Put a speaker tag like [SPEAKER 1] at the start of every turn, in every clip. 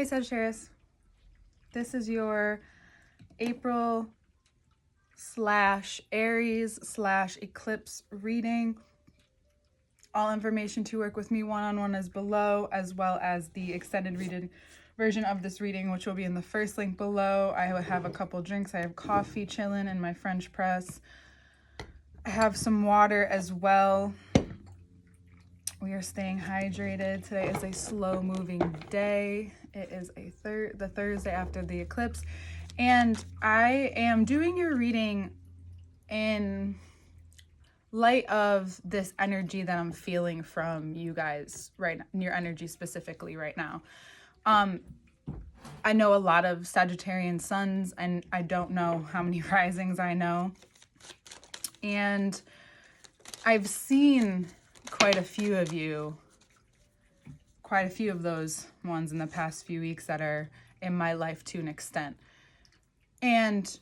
[SPEAKER 1] Hey Sagittarius, this is your April / Aries / eclipse reading. All information to work with me one-on-one is below, as well as the extended reading version of this reading, which will be in the first link below. I have a couple drinks. I have coffee chilling in my French press. I have some water as well. We are staying hydrated. Today is a slow moving day. It is the Thursday after the eclipse. And I am doing your reading in light of this energy that I'm feeling from you guys right now, your energy specifically right now. I know a lot of Sagittarian suns, and I don't know how many risings I know. And I've seen quite a few of those ones in the past few weeks that are in my life to an extent. And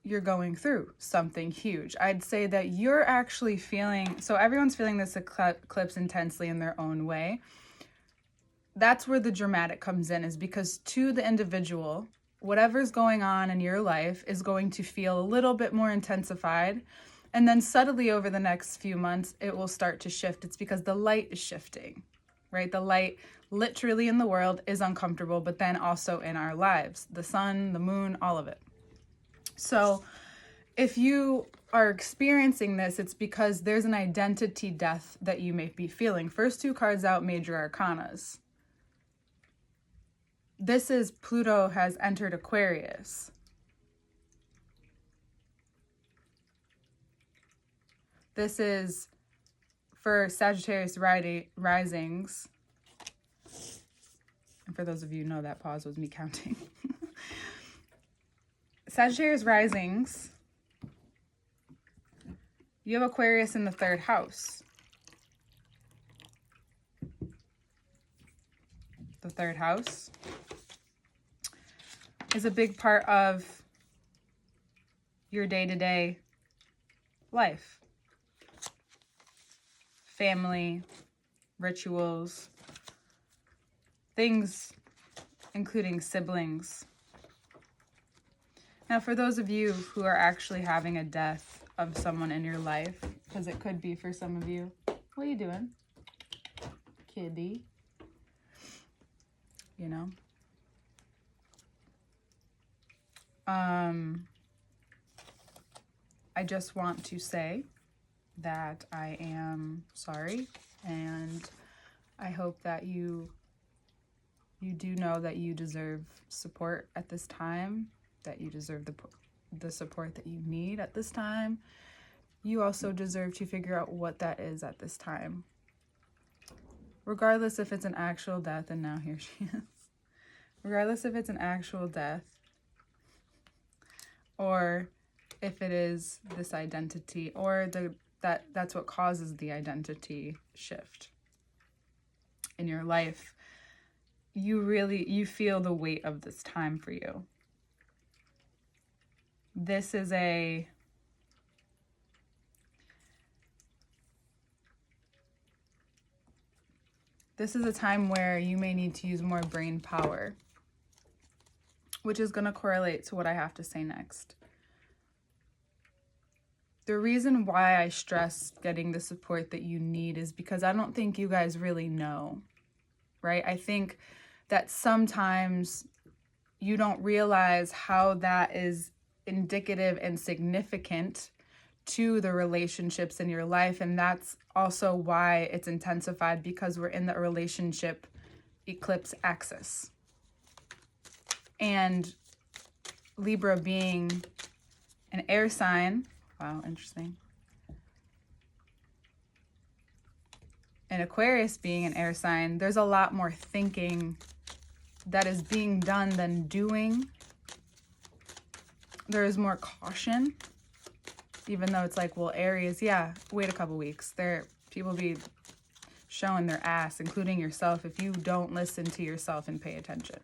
[SPEAKER 1] you're going through something huge. I'd say that you're actually feeling, so everyone's feeling this eclipse intensely in their own way. That's where the dramatic comes in, is because to the individual, whatever's going on in your life is going to feel a little bit more intensified. And then subtly over the next few months, it will start to shift. It's because the light is shifting, right? The light literally in the world is uncomfortable, but then also in our lives, the sun, the moon, all of it. So if you are experiencing this, it's because there's an identity death that you may be feeling. First two cards out, major arcanas. This is Pluto has entered Aquarius. This is for Sagittarius risings. And for those of you who know, that pause was me counting. Sagittarius risings, you have Aquarius in the 3rd house. The 3rd house is a big part of your day-to-day life. Family, rituals, things including siblings. Now, for those of you who are actually having a death of someone in your life, because it could be for some of you, what are you doing, kitty? You know? I just want to say that I am sorry, and I hope that you do know that you deserve support at this time, that you deserve the support that you need at this time. You also deserve to figure out what that is at this time. Regardless if it's an actual death, and now here she is. Regardless if it's an actual death, or if it is this identity, or that's what causes the identity shift in your life, you feel the weight of this time for you. This is a time where you may need to use more brain power, which is going to correlate to what I have to say next. The reason why I stress getting the support that you need is because I don't think you guys really know, right? I think that sometimes you don't realize how that is indicative and significant to the relationships in your life. And that's also why it's intensified, because we're in the relationship eclipse axis. And Libra being an air sign, wow, interesting. And Aquarius being an air sign, there's a lot more thinking that is being done than doing. There is more caution, even though it's like, well, Aries, yeah, wait a couple weeks. People be showing their ass, including yourself, if you don't listen to yourself and pay attention.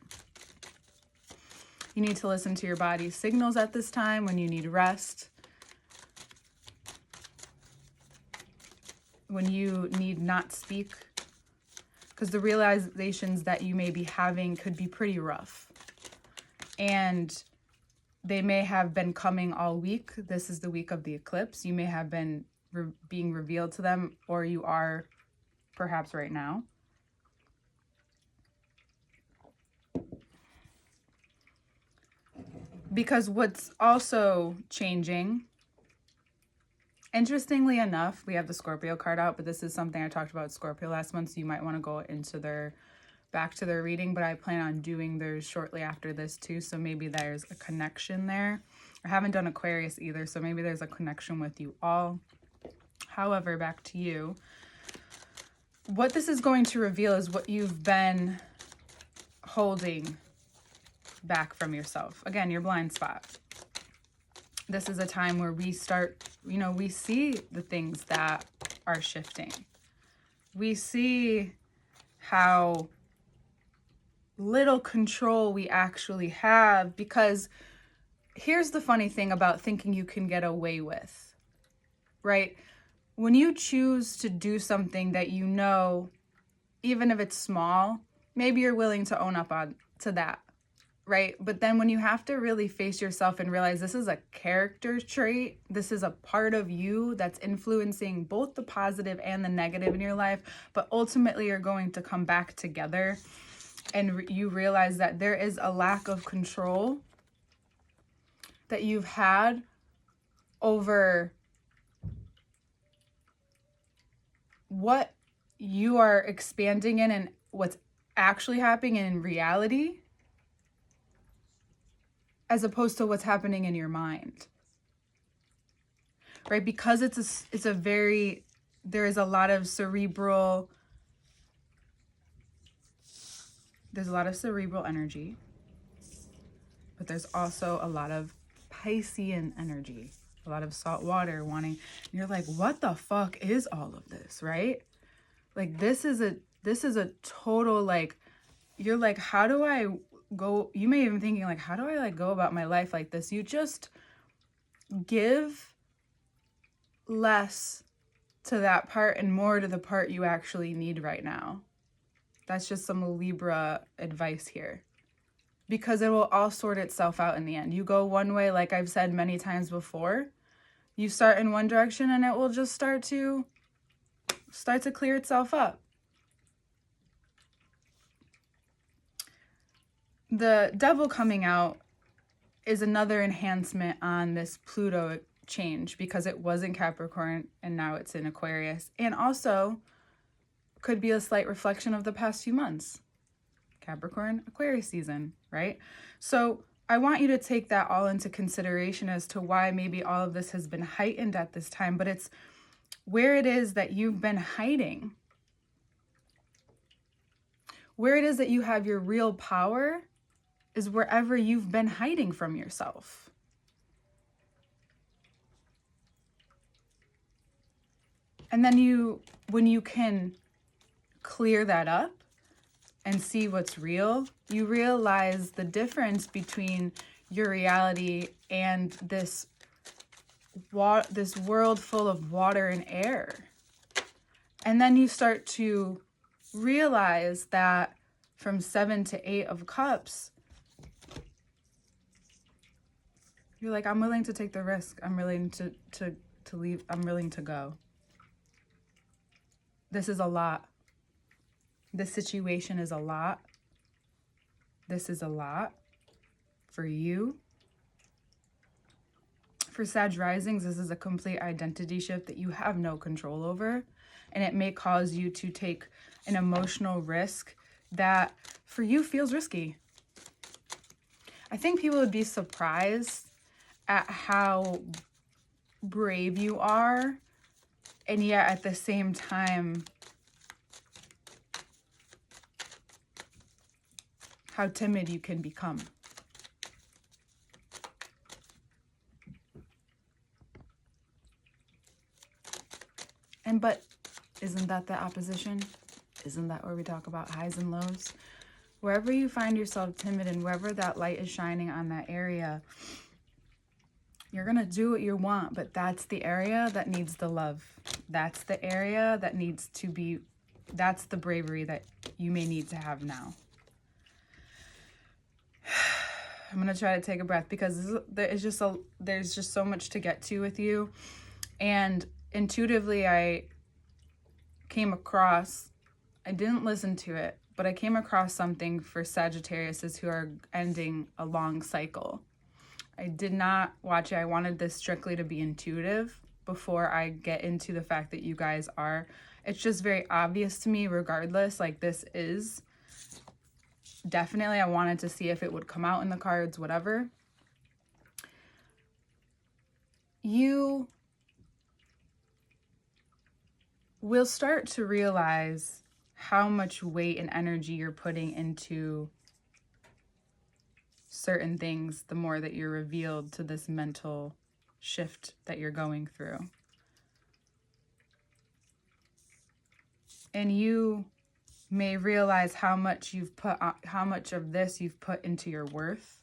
[SPEAKER 1] You need to listen to your body's signals at this time when you need rest, when you need not speak, because the realizations that you may be having could be pretty rough. And they may have been coming all week. This is the week of the eclipse. You may have been being revealed to them, or you are perhaps right now. Because what's also changing, interestingly enough, we have the Scorpio card out, but this is something I talked about Scorpio last month, so you might want to go into back to their reading, but I plan on doing theirs shortly after this too, so maybe there's a connection there. I haven't done Aquarius either, so maybe there's a connection with you all. However, back to you. What this is going to reveal is what you've been holding back from yourself. Again, your blind spot. This is a time where we start, we see the things that are shifting. We see how little control we actually have, because here's the funny thing about thinking you can get away with, right? When you choose to do something that even if it's small, maybe you're willing to own up to that, right? But then when you have to really face yourself and realize this is a character trait, this is a part of you that's influencing both the positive and the negative in your life, but ultimately you're going to come back together, and you realize that there is a lack of control that you've had over what you are expanding in and what's actually happening in reality, as opposed to what's happening in your mind, right? Because there is a lot of cerebral energy, but there's also a lot of Piscean energy, a lot of salt water wanting, and you're like, what the fuck is all of this, right? Like, this is a total, like, you're like, how do I go? You may even thinking like, how do I go about my life like this? You just give less to that part and more to the part you actually need right now. That's just some Libra advice here, because it will all sort itself out in the end. You go one way, like I've said many times before, you start in one direction and it will just start to clear itself up. The devil coming out is another enhancement on this Pluto change, because it was in Capricorn and now it's in Aquarius, and also could be a slight reflection of the past few months. Capricorn, Aquarius season, right? So I want you to take that all into consideration as to why maybe all of this has been heightened at this time, but it's where it is that you've been hiding. Where it is that you have your real power is wherever you've been hiding from yourself. And then when you can clear that up and see what's real, you realize the difference between your reality and this world full of water and air. And then you start to realize that from 7 to 8 of Cups, you're like, I'm willing to take the risk. I'm willing to leave. I'm willing to go. This is a lot. This situation is a lot. This is a lot for you. For Sag risings, this is a complete identity shift that you have no control over. And it may cause you to take an emotional risk that for you feels risky. I think people would be surprised at how brave you are, and yet at the same time, how timid you can become. But isn't that the opposition? Isn't that where we talk about highs and lows? Wherever you find yourself timid and wherever that light is shining on that area, you're going to do what you want, but that's the area that needs the love. That's the area that needs to be That's the bravery that you may need to have now. I'm going to try to take a breath because there's just so much to get to with you. And intuitively, I didn't listen to it, but I came across something for Sagittariuses who are ending a long cycle. I did not watch it. I wanted this strictly to be intuitive before I get into the fact that you guys are. It's just very obvious to me regardless, like this is definitely, I wanted to see if it would come out in the cards, whatever. You will start to realize how much weight and energy you're putting into certain things the more that you're revealed to this mental shift that you're going through. And you may realize how much of this you've put into your worth,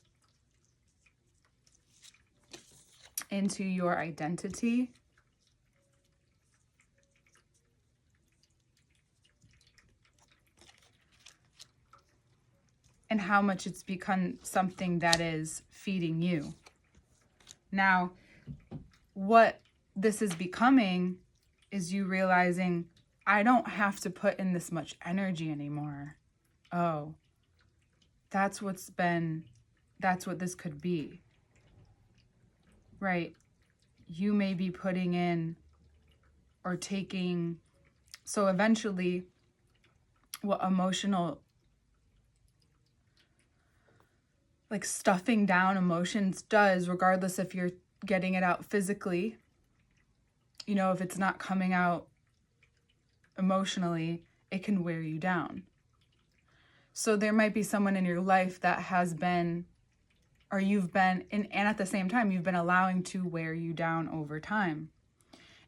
[SPEAKER 1] into your identity, and how much it's become something that is feeding you. Now, what this is becoming is you realizing, I don't have to put in this much energy anymore. Oh, that's what this could be. Right? You may be putting in or taking, so eventually what emotional, like stuffing down emotions does, regardless if you're getting it out physically, you know, if it's not coming out emotionally, it can wear you down. So there might be someone in your life that has been, or you've been, and at the same time, you've been allowing to wear you down over time.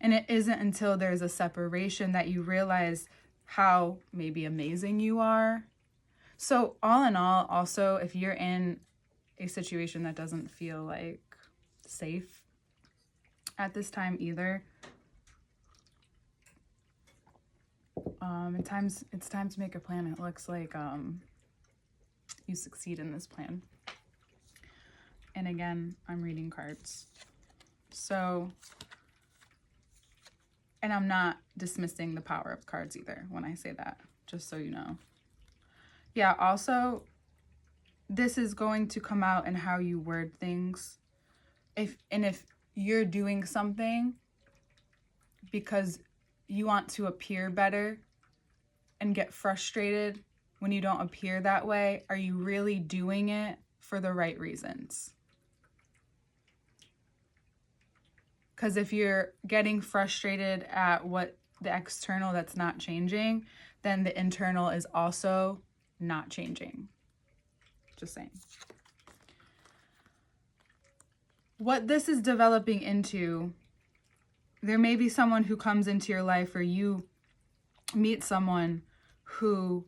[SPEAKER 1] And it isn't until there's a separation that you realize how maybe amazing you are. So all in all, also, if you're in a situation that doesn't feel like safe at this time either, it's time to make a plan. It looks like you succeed in this plan. And again, I'm reading cards. So, and I'm not dismissing the power of cards either when I say that, just so you know. Yeah, also, this is going to come out in how you word things. If you're doing something because you want to appear better and get frustrated when you don't appear that way, are you really doing it for the right reasons? Because if you're getting frustrated at what the external that's not changing, then the internal is also not changing. Just saying. What this is developing into, there may be someone who comes into your life, or you meet someone who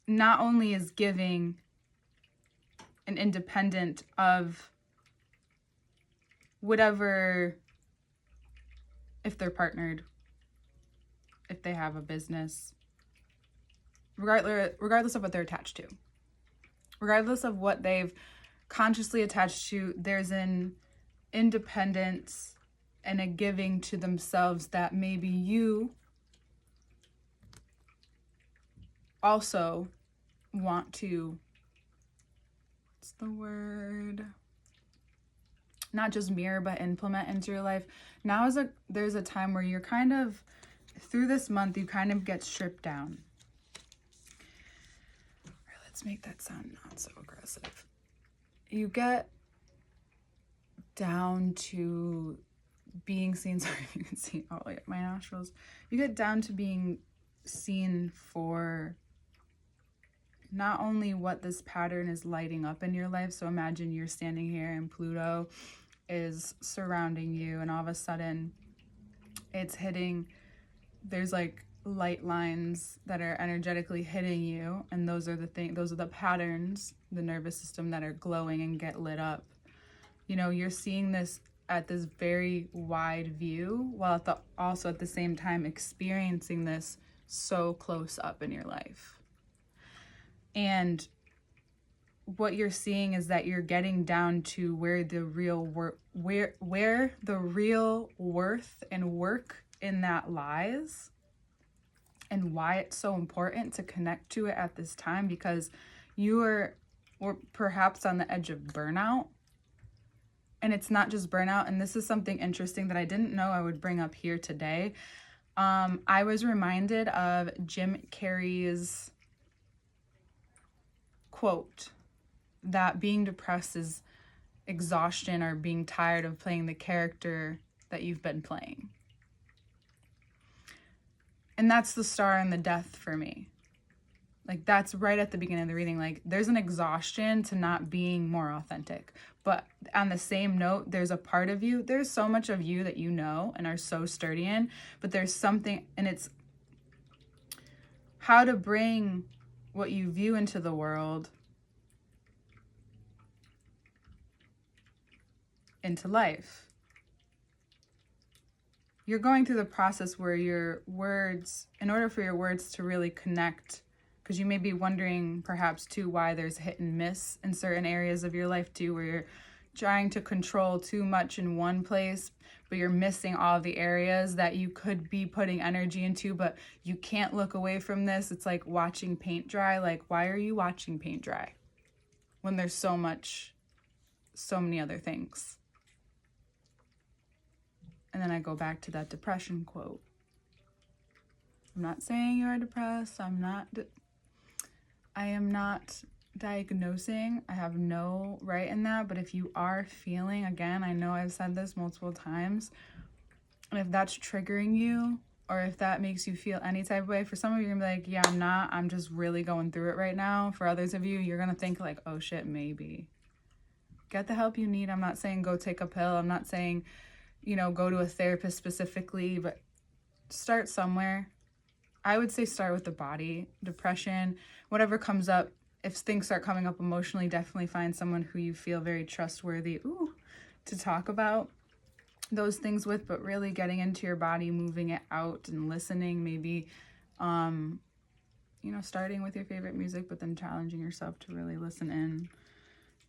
[SPEAKER 1] not only is giving and independent of whatever, if they're partnered, if they have a business, regardless of what they're attached to, regardless of what they've consciously attached to, there's an independence and a giving to themselves that maybe you also want to, what's the word? Not just mirror, but implement into your life. Now there's a time where you're kind of, through this month, you kind of get stripped down. Let's make that sound not so aggressive. You get down to being seen, sorry if you can see all my nostrils. You get down to being seen for not only what this pattern is lighting up in your life. So imagine you're standing here and Pluto is surrounding you, and all of a sudden it's hitting, there's like light lines that are energetically hitting you, and those are the patterns, the nervous system, that are glowing and get lit up. You know, you're seeing this at this very wide view, while also at the same time experiencing this so close up in your life. And what you're seeing is that you're getting down to where the real where the real worth and work in that lies, and why it's so important to connect to it at this time, because you are, or perhaps on the edge of burnout. And it's not just burnout. And this is something interesting that I didn't know I would bring up here today. I was reminded of Jim Carrey's quote that being depressed is exhaustion or being tired of playing the character that you've been playing. And that's the star and the death for me. Like, that's right at the beginning of the reading. Like, there's an exhaustion to not being more authentic. But on the same note, there's a part of you, there's so much of you that you know and are so sturdy in, but there's something, and it's how to bring what you view into the world into life. You're going through the process where your words, in order for your words to really connect, because you may be wondering perhaps too why there's hit and miss in certain areas of your life too, where you're trying to control too much in one place, but you're missing all of the areas that you could be putting energy into, but you can't look away from this. It's like watching paint dry. Like, why are you watching paint dry when there's so many other things? And then I go back to that depression quote. I'm not saying you're depressed. I am not diagnosing. I have no right in that. But if you are feeling, again, I know I've said this multiple times, and if that's triggering you, or if that makes you feel any type of way, for some of you, you're gonna be like, yeah, I'm not. I'm just really going through it right now. For others of you, you're going to think like, oh shit, maybe. Get the help you need. I'm not saying go take a pill. I'm not saying, go to a therapist specifically, but start somewhere. I would say start with the body. Depression, whatever comes up, if things start coming up emotionally, definitely find someone who you feel very trustworthy to talk about those things with, but really getting into your body, moving it out and listening, maybe, starting with your favorite music, but then challenging yourself to really listen in.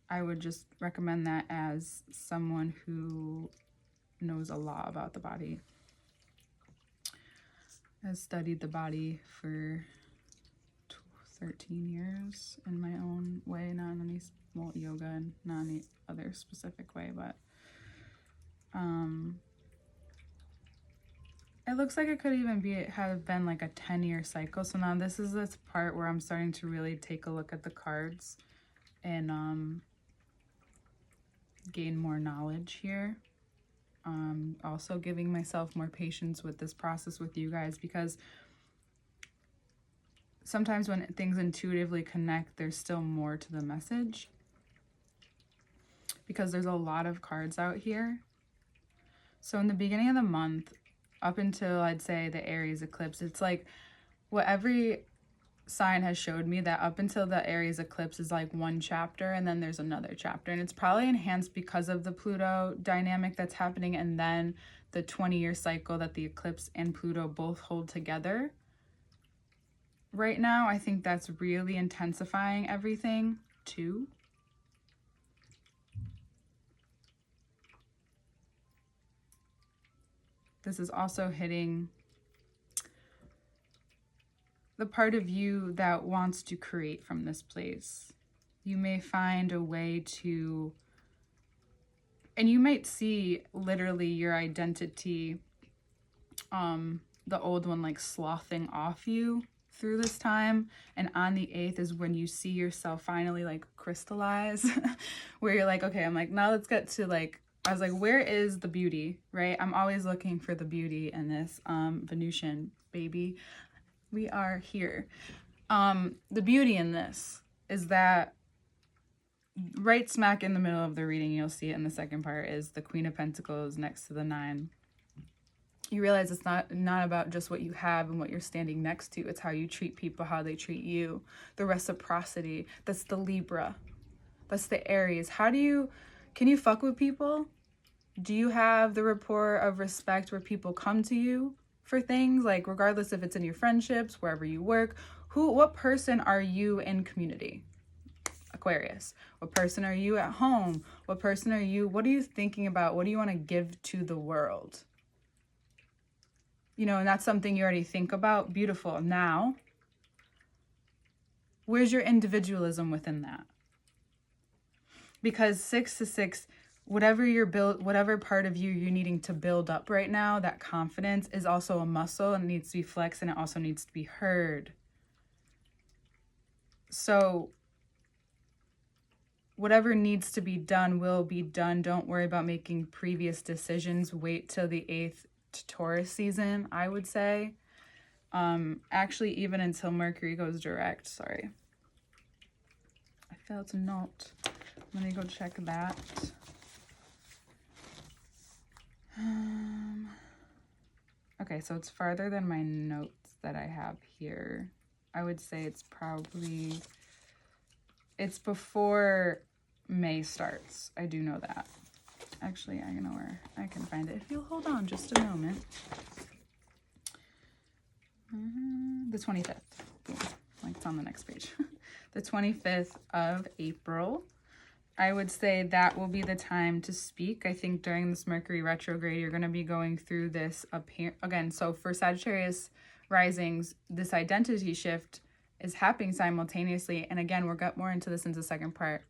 [SPEAKER 1] I would just recommend that as someone who knows a lot about the body, has studied the body for 13 years in my own way, not any yoga and not any other specific way, but it looks like it could even have been like a 10-year cycle. So now this is this part where I'm starting to really take a look at the cards and gain more knowledge here. Also giving myself more patience with this process with you guys, because sometimes when things intuitively connect, there's still more to the message, because there's a lot of cards out here. So in the beginning of the month, up until I'd say the Aries eclipse, it's like what every sign has showed me, that up until the Aries eclipse is like one chapter, and then there's another chapter, and it's probably enhanced because of the Pluto dynamic that's happening, and then the 20-year cycle that the eclipse and Pluto both hold together right now. I think that's really intensifying everything too. This is also hitting the part of you that wants to create from this place. You may find a way to, and you might see literally your identity, the old one, like slothing off you through this time. And on the 8th is when you see yourself finally like crystallize, where you're like, okay, I'm like, now let's get to like, I was like, where is the beauty, right? I'm always looking for the beauty in this Venusian baby. We are here. The beauty in this is that right smack in the middle of the reading, you'll see it in the second part, is the Queen of Pentacles next to the 9. You realize it's not about just what you have and what you're standing next to. It's how you treat people, how they treat you. The reciprocity. That's the Libra. That's the Aries. Can you fuck with people? Do you have the rapport of respect where people come to you for things? Like, regardless if it's in your friendships, wherever you work, what person are you in community? Aquarius. What person are you at home? What person are you? What are you thinking about? What do you want to give to the world? You know, and that's something you already think about. Beautiful. Now, where's your individualism within that? Because 6 to 6, whatever part of you're needing to build up right now, that confidence is also a muscle and it needs to be flexed, and it also needs to be heard. So whatever needs to be done will be done. Don't worry about making previous decisions. Wait till the 8th Taurus season, I would say. Actually, even until Mercury goes direct. Sorry. I failed to note. Let me go check that. Okay, so it's farther than my notes that I have here. I would say it's before May starts. I do know that. Actually, I know where I can find it. If you'll hold on just a moment. The 25th. Boom. Like it's on the next page. The 25th of April. I would say that will be the time to speak. I think during this Mercury retrograde, you're going to be going through this again. So for Sagittarius risings, this identity shift is happening simultaneously. And again, we'll get more into this in the second part.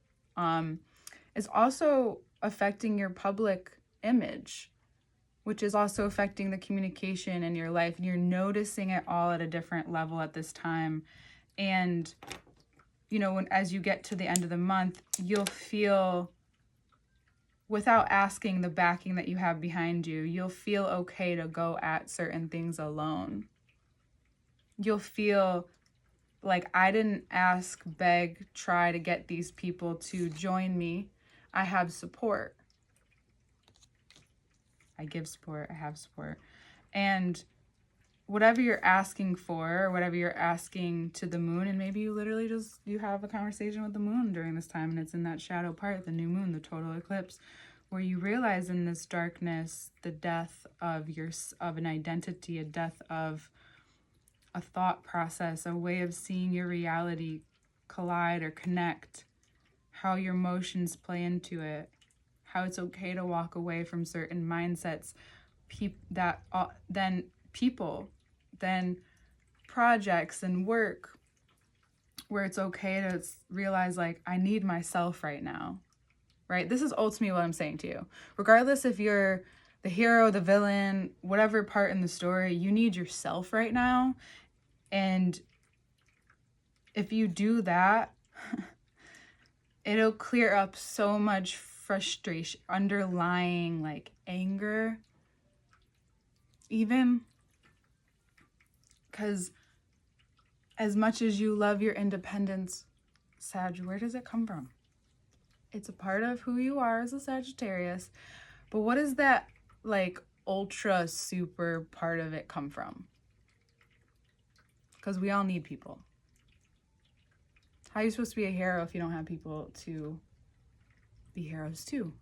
[SPEAKER 1] It's also affecting your public image, which is also affecting the communication in your life. And you're noticing it all at a different level at this time. And you know, as you get to the end of the month, you'll feel, without asking the backing that you have behind you, you'll feel okay to go at certain things alone. You'll feel like, I didn't ask, beg, try to get these people to join me. I have support. I give support. I have support. And whatever you're asking for, or whatever you're asking to the moon, and maybe you literally you have a conversation with the moon during this time, and it's in that shadow part, the new moon, the total eclipse, where you realize in this darkness the death of an identity, a death of a thought process, a way of seeing your reality collide or connect, how your emotions play into it, how it's okay to walk away from certain mindsets, then projects and work, where it's okay to realize, like, I need myself right now, right? This is ultimately what I'm saying to you. Regardless if you're the hero, the villain, whatever part in the story, you need yourself right now. And if you do that, it'll clear up so much frustration, underlying like anger, even. Because as much as you love your independence, Sag, where does it come from? It's a part of who you are as a Sagittarius. But what does that like ultra super part of it come from? Because we all need people. How are you supposed to be a hero if you don't have people to be heroes too?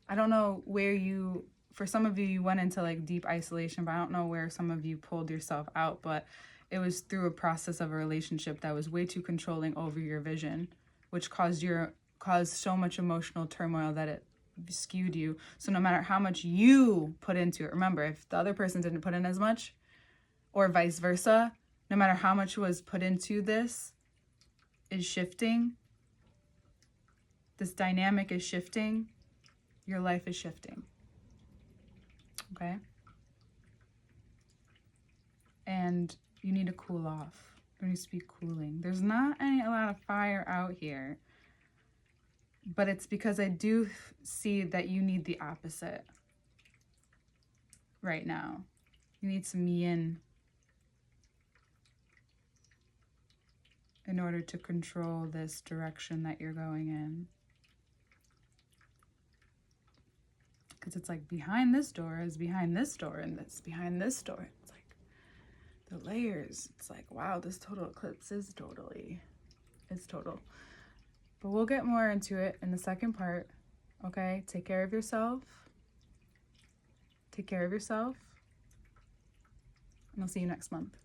[SPEAKER 1] I don't know where for some of you, you went into like deep isolation, but I don't know where some of you pulled yourself out, but it was through a process of a relationship that was way too controlling over your vision, which caused so much emotional turmoil that it skewed you. So no matter how much you put into it, remember, if the other person didn't put in as much, or vice versa, no matter how much was put into this is shifting, this dynamic is shifting, your life is shifting. Okay? And you need to cool off. There needs to be cooling. There's not a lot of fire out here, but it's because I do see that you need the opposite right now. You need some yin in order to control this direction that you're going in. Because it's like behind this door is behind this door, and this behind this door. It's like the layers. It's like, wow, this total eclipse is total. But we'll get more into it in the second part. Okay? Take care of yourself. Take care of yourself. And I'll see you next month.